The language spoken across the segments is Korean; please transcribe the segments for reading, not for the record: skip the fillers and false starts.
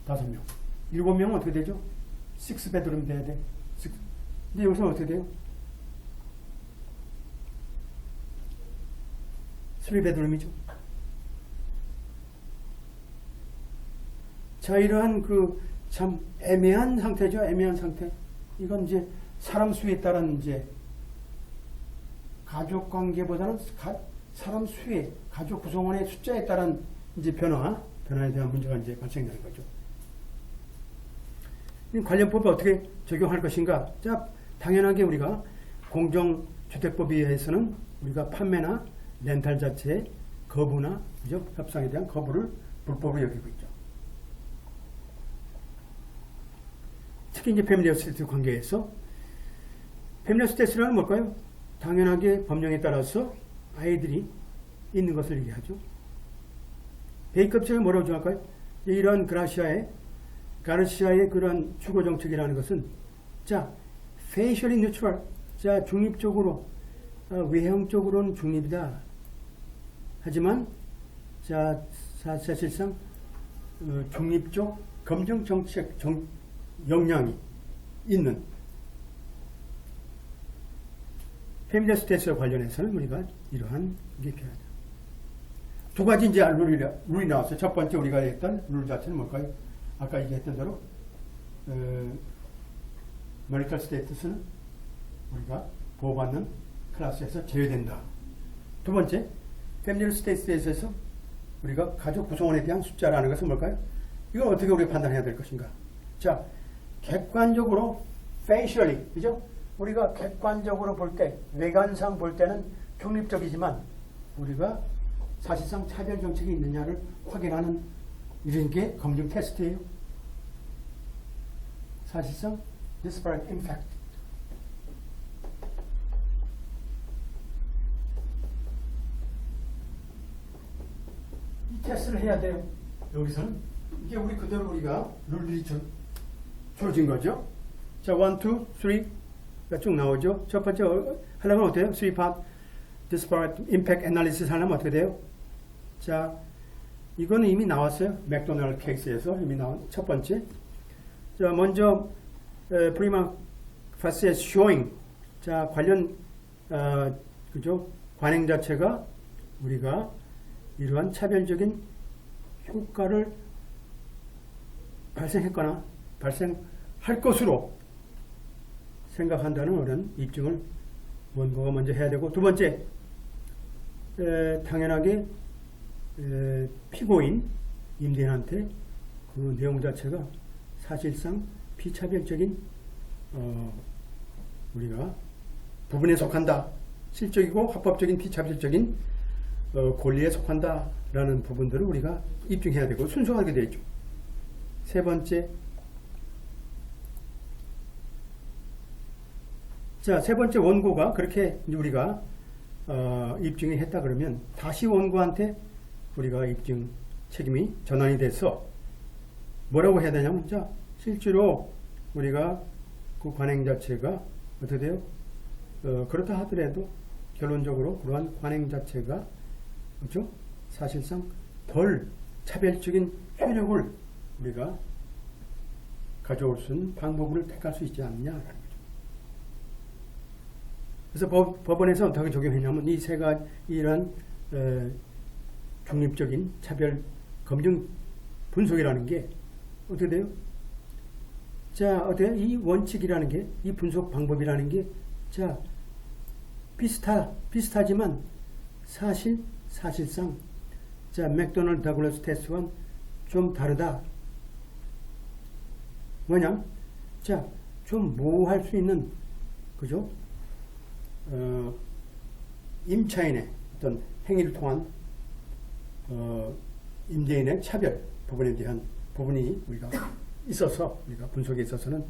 5명. 7명은 어떻게 되죠? 6베드룸 돼야 돼. 근데 여기서는 어떻게 돼요? 3베드룸이죠. 자, 이러한 참 애매한 상태죠. 애매한 상태. 이건 이제 사람 수에 따른 이제 가족 관계보다는 사람 수에, 가족 구성원의 숫자에 따른 이제 변화에 대한 문제가 이제 발생되는 거죠. 이 관련법을 어떻게 적용할 것인가? 자, 당연하게 우리가 공정주택법에 의해서는 우리가 판매나 렌탈 자체의 거부나, 그죠? 협상에 대한 거부를 불법으로 여기고 있죠. 특히 이제 패밀리 어세트 관계에서 패밀리 어세트라는 뭘까요? 당연하게 법령에 따라서 아이들이 있는 것을 얘기하죠. 베이컵처럼 뭐라고 정할까요? 이런 가르시아의 그런 주거 정책이라는 것은 자, facially neutral, 자, 중립적으로, 외형적으로는 중립이다. 하지만 자, 사실상 중립적 검정 정책 역량이 있는 패밀리 스테이트와 관련해서는 우리가 이러한 게 필요하다. 두 가지 이제 룰이 나왔어요. 첫 번째 우리가 했던 룰 자체는 뭘까요? 아까 얘기했던 대로 머리털 스테이트스는 우리가 보호받는 클래스에서 제외된다. 두 번째, 패밀리 스테이트에서 우리가 가족 구성원에 대한 숫자라는 것은 뭘까요? 이걸 어떻게 우리가 판단해야 될 것인가? 자, 객관적으로 facially, 그죠? 우리가 객관적으로 볼 때, 외관상 볼 때는 중립적이지만 우리가 사실상 차별 정책이 있느냐를 확인하는 이런 게 검증 테스트예요. 사실상 disparate impact. 이 테스트를 해야 돼요. 여기서는 이게 우리 그대로 우리가 룰이 주어진 거죠. 자, 1, 2, 3가 쭉 나오죠. 첫 번째 하려면 어때요? 3part disparate impact analysis 하려면 어떻게 돼요? 자, 이거는 이미 나왔어요. 맥도날드 케이스에서 이미 나온 첫 번째. 자, 먼저 프리마 파시의 showing. 자, 관련 그죠? 관행 자체가 우리가 이러한 차별적인 효과를 발생했거나 발생할 것으로 생각한다는 그런 입증을 원고가 먼저 해야 되고, 두 번째, 당연하게 피고인 임대인한테 그 내용 자체가 사실상 비차별적인 우리가 부분에 속한다, 실적이고 합법적인 비차별적인 권리에 속한다라는 부분들을 우리가 입증해야 되고 순수하게 되죠. 세 번째, 자, 세 번째 원고가 그렇게 우리가 입증을 했다 그러면 다시 원고한테 우리가 입증 책임이 전환이 돼서 뭐라고 해야 되냐면, 자, 실제로 우리가 그 관행 자체가 어떻게 돼요? 그렇다 하더라도 결론적으로 그러한 관행 자체가 그렇죠? 사실상 덜 차별적인 효력을 우리가 가져올 수 있는 방법을 택할 수 있지 않느냐라는 거죠. 그래서 법원에서 어떻게 적용했냐면 이 세 가지 이런 중립적인 차별 검증 분석이라는 게 어떻게 돼요? 자, 어때요? 이 원칙이라는 게, 이 분석 방법이라는 게, 자, 비슷하지만 사실상, 자, 맥도널드 더글라스 테스트와는 좀 다르다. 뭐냐? 자, 좀 모호할 수 있는, 그죠? 임차인의 어떤 행위를 통한 임대인의 차별 부분에 대한 부분이 우리가 있어서 우리가 분석에 있어서는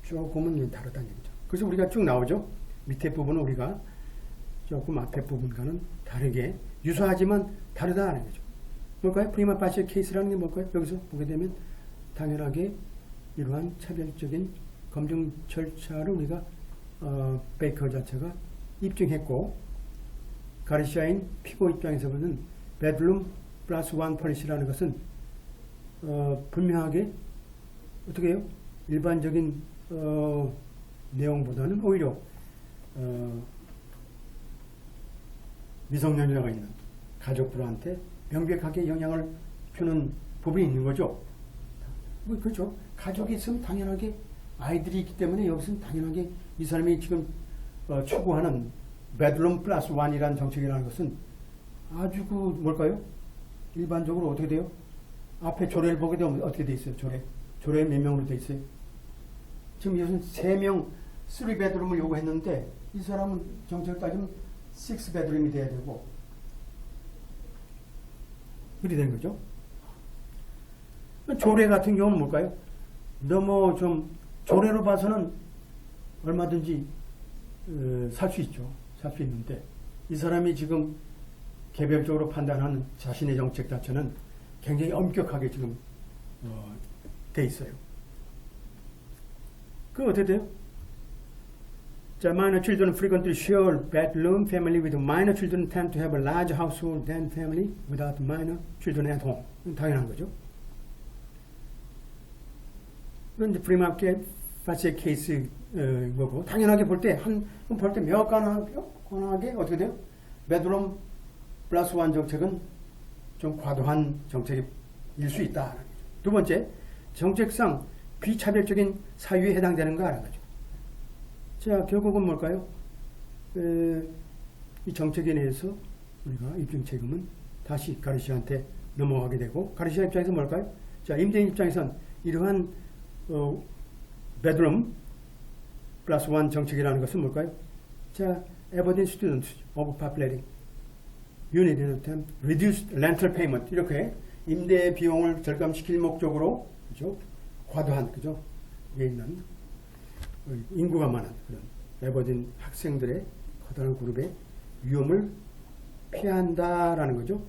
조금은 다르다는 얘기죠. 그래서 우리가 쭉 나오죠. 밑에 부분은 우리가 조금 앞에 부분과는 다르게 유사하지만 다르다는 거죠. 뭘까요? 프리마 파시 케이스라는 게 뭘까요? 여기서 보게 되면 당연하게 이러한 차별적인 검증 절차를 우리가 베이커 자체가 입증했고, 가르시아인 피고 입장에서 보는 베드룸 플러스 원 펄리시라는 것은 분명하게 어떻게 해요? 일반적인 내용보다는 오히려 미성년자가 있는 가족들한테 명백하게 영향을 주는 부분이 있는 거죠. 그렇죠. 가족이 있으면 당연하게 아이들이 있기 때문에 여기서는 당연하게 이 사람이 지금 추구하는 베드룸 플러스 원이라는 정책이라는 것은 아주 뭘까요? 일반적으로 어떻게 돼요? 앞에 조례를 보게 되면 어떻게 돼 있어요? 조례 몇 명으로 돼 있어요? 지금 이것은 3명 3베드룸을 요구했는데 이 사람은 정책을 따지면 6베드룸이 돼야 되고 그렇게 되는 거죠. 조례 같은 경우는 뭘까요? 너무 좀 조례로 봐서는 얼마든지 살 수 있죠. 살 수 있는데 이 사람이 지금 개별적으로 판단하는 자신의 정책 자체는 굉장히 엄격하게 지금 돼 있어요. 그 어떻게 돼요? 자, minor children frequently share bedroom family with minor children tend to have a large household than family without minor children at home. 당연한 거죠. 이건 이제 프리마켓 파시의 케이스 거고 당연하게 볼 때 명확하게 어떻게 돼요? 베드룸 플러스 원 정책은 좀 과도한 정책일 수 있다. 두 번째, 정책상 비차별적인 사유에 해당되는가라는 거죠. 자, 결국은 뭘까요? 이 정책에 대해서 우리가 입증 책임은 다시 가르시아한테 넘어가게 되고 가르시아 입장에서 뭘까요? 자, 임대인 입장에선 이러한 베드룸 플러스 원 정책이라는 것은 뭘까요? 자, 에버딘 스튜던트 오버파플레이팅 unit in attempt reduced rental payment 이렇게 임대 비용을 절감시킬 목적으로 그죠? 과도한 그죠? 이게 있는 인구가 많은 그런 에버딘 학생들의 커다란 그룹의 위험을 피한다라는 거죠.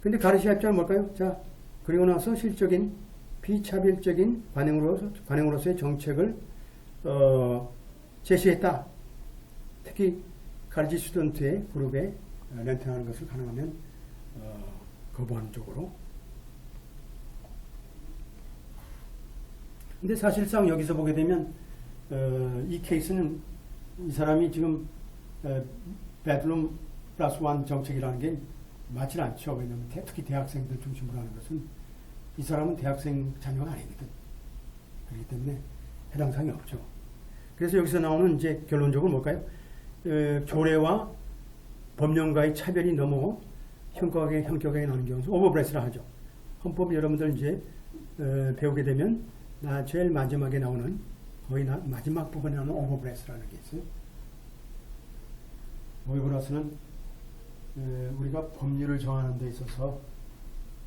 근데 가르시아 입장은 뭘까요? 자, 그리고 나서 실적인 비차별적인 관행으로서의 정책을 제시했다. 특히 가르치 스튜던트의 그룹에 렌팅하는 것을 가능하면 거부하는 쪽으로. 근데 사실상 여기서 보게 되면 이 케이스는 이 사람이 지금 베드룸 플러스 원 정책이라는 게 맞지 않죠. 왜냐하면 특히 대학생들 중심으로 하는 것은 이 사람은 대학생 자녀가 아니거든. 그렇기 때문에 해당 사항이 없죠. 그래서 여기서 나오는 이제 결론적으로 뭘까요? 조례와 법령과의 차별이 너무 현격하게 나오는 경우는 오버브레스라 하죠. 헌법 여러분들 이제 배우게 되면 제일 마지막에 나오는 거의 마지막 부분에 나오는 오버브레스라는 게 있어요. 오버브레스는 우리가 법률을 정하는 데 있어서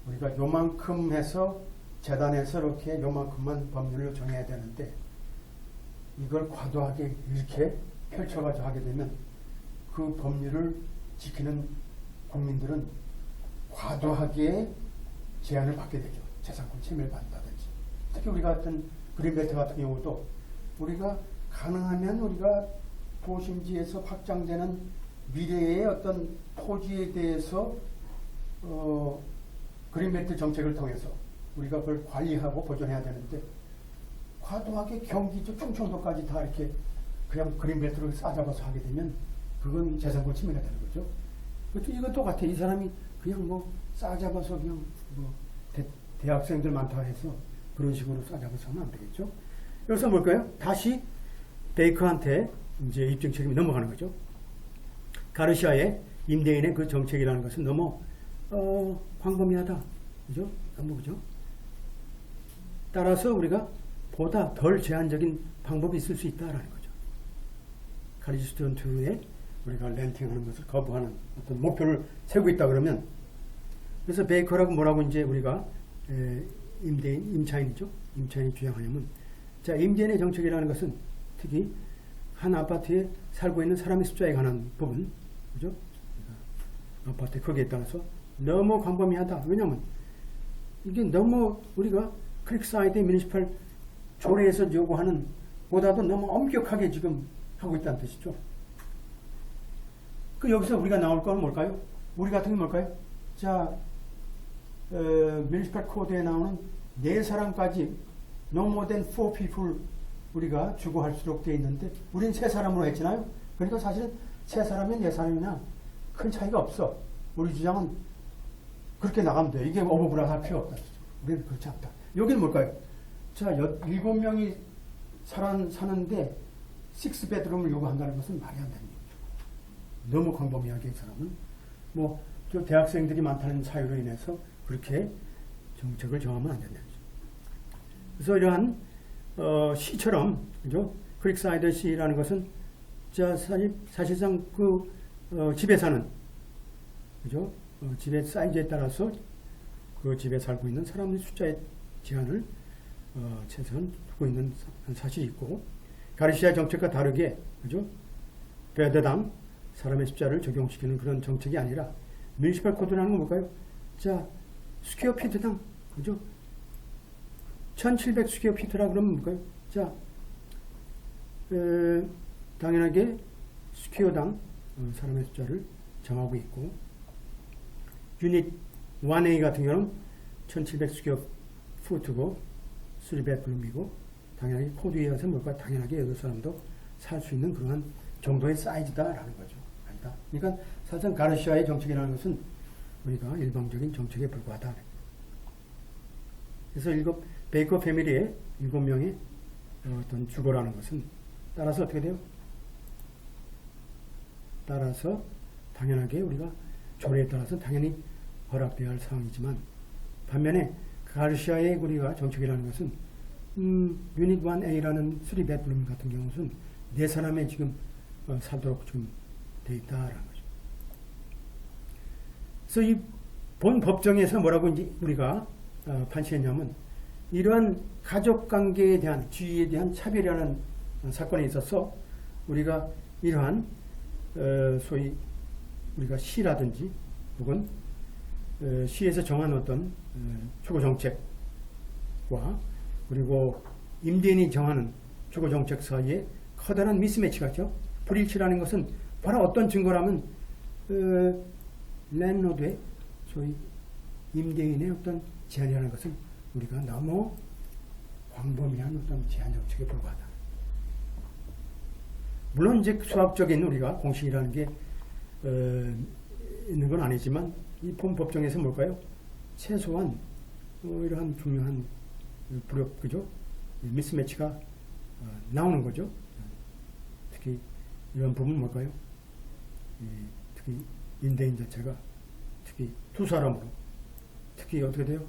우리가 요만큼 해서 재단에서 이렇게 요만큼만 법률을 정해야 되는데 이걸 과도하게 이렇게 펼쳐가지고 하게 되면 그 법률을 지키는 국민들은 과도하게 제한을 받게 되죠. 재산권 침해를 받는다든지. 특히 우리 같은 그린벨트 같은 경우도 우리가 가능하면 우리가 도심지에서 확장되는 미래의 어떤 토지에 대해서 그린벨트 정책을 통해서 우리가 그걸 관리하고 보존해야 되는데 과도하게 경기도 충청도까지 다 이렇게 그냥 그린벨트를 싸잡아서 하게 되면 그건 재산권 침해가 되는 거죠. 이건 똑같아. 이 사람이 그냥 뭐 싸잡아서 그냥 뭐 대학생들 많다 해서 그런 식으로 싸잡아서 하면 안 되겠죠. 여기서 뭘까요? 다시 베이커한테 이제 입증 책임이 넘어가는 거죠. 가르시아의 임대인의 그 정책이라는 것은 너무 광범위하다. 그죠? 너무 그죠? 따라서 우리가 보다 덜 제한적인 방법이 있을 수 있다라는 거죠. 가르치 스튜던트에 우리가 렌팅하는 것을 거부하는 어떤 목표를 세우고 있다 그러면 그래서 베이커라고 뭐라고 이제 우리가 임대인, 임차인이죠. 임차인이 주장하냐면 자, 임대인의 정책이라는 것은 특히 한 아파트에 살고 있는 사람의 숫자에 관한 부분, 그죠? 아파트의 크기에 따라서 너무 광범위하다. 왜냐하면 이게 너무 우리가 크릭사이드 뮤니시팔 조례에서 요구하는 보다도 너무 엄격하게 지금 하고 있다는 뜻이죠. 그 여기서 우리가 나올 건 뭘까요? 우리 같은 게 뭘까요? 자, 뮤니시팔 코드에 나오는 네 사람까지 no more than 4 people 우리가 주고할 수 있도록 되어 있는데 우린 세 사람으로 했잖아요. 그러니까 사실은 세 사람이나 네 사람이나 큰 차이가 없어. 우리 주장은 그렇게 나가면 돼. 이게 오버브라스 할 필요 없다. 우리는 그렇지 않다. 여기는 뭘까요? 자, 7명이 사는데 6베드룸을 요구한다는 것은 말이 안 되는 얘기죠. 너무 광범위하게 이 사람은 뭐 저 대학생들이 많다는 사유로 인해서 그렇게 정책을 정하면 안 된다는 거죠. 그래서 이러한 시처럼 그죠? 크릭사이드 시라는 것은 자 사실상 그 집에 사는 그죠? 집의 사이즈에 따라서 그 집에 살고 있는 사람의 숫자의 제한을 최소한 두고 있는 사실이 있고 가르시아 정책과 다르게 그죠? 베드당 사람의 숫자를 적용시키는 그런 정책이 아니라 뮤니시팔 코드라는 건 뭘까요? 자 스퀘어 피트당 그죠? 1700 스퀘어 피트라 그러면 뭘까요? 자 당연하게 스퀘어당 사람의 숫자를 정하고 있고 유닛 1A 같은 경우는 1700 스퀘어 푸트고 3bedroom이고 당연하게 코드에 의해서 뭘까 당연하게 여덟 사람도 살 수 있는 그러한 정도의 사이즈다라는 거죠. 아니다. 그러니까 사실상 가르시아의 정책이라는 것은 우리가 일방적인 정책에 불과하다. 그래서 베이커 패밀리의 7명의 어떤 주거라는 것은 따라서 어떻게 돼요? 따라서 당연하게 우리가 조례에 따라서 당연히 허락되어야 할 사항이지만 반면에 가르시아의 우리가 정책이라는 것은 유닛 1A라는 3bedroom 같은 경우는 4사람에 지금 살도록 좀 되어 있다라는 거죠. 그래서 이 본 법정에서 뭐라고 이제 우리가 판시했냐면 이러한 가족관계에 대한 지위에 대한 차별이라는 사건에 있어서 우리가 이러한 소위 우리가 시라든지 혹은 시에서 정한 어떤 주거정책과 그리고 임대인이 정하는 주거정책 사이에 커다란 미스매치가 있죠. 불일치라는 것은 바로 어떤 증거라면 랜로드의 소위 임대인의 어떤 제한이라는 것은 우리가 너무 광범위한 어떤 제한 정책에 불과하다. 물론 이제 수학적인 우리가 공식이라는 게 있는 건 아니지만 이 본 법정에서 뭘까요? 최소한 이러한 중요한 불협 그죠? 미스매치가 나오는 거죠. 특히 이런 부분은 뭘까요? 특히 임대인 자체가 특히 두 사람으로 특히 어떻게 돼요?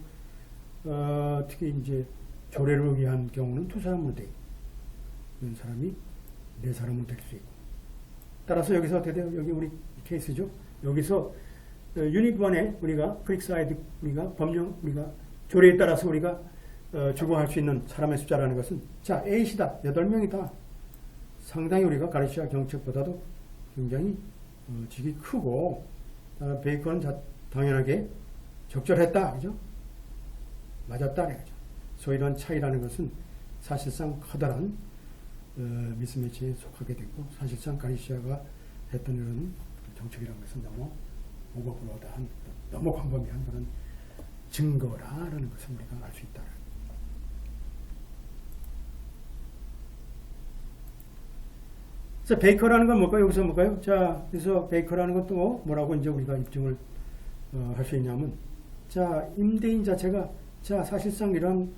특히 이제 조례를 의한 경우는 두 사람으로 돼 있는 사람이 4사람으로 될 수 있고 따라서 여기서 어떻게 돼요? 여기 우리 케이스죠. 여기서 유닛 1에 우리가 크릭사이드 우리가 법령 우리가 조례에 따라서 우리가 주거할 수 있는 사람의 숫자라는 것은 자 8이다 8명이다 상당히 우리가 가르시아 정책보다도 굉장히 직이 크고 베이컨은 당연하게 적절했다 그죠? 맞았다 그죠? 소위 이런 차이라는 것은 사실상 커다란 미스매치에 속하게 되고 사실상 가르시아가 했던 이런 정책이라는 것은 너무 오버블로드한 너무 광범위한 그런 증거라는 것을 우리가 알 수 있다. 그래서 베이커라는 건 뭘까요? 여기서 뭘까요? 자, 그래서 베이커라는 것도 뭐라고 이제 우리가 입증을 할 수 있냐면, 자, 임대인 자체가 자 사실상 이런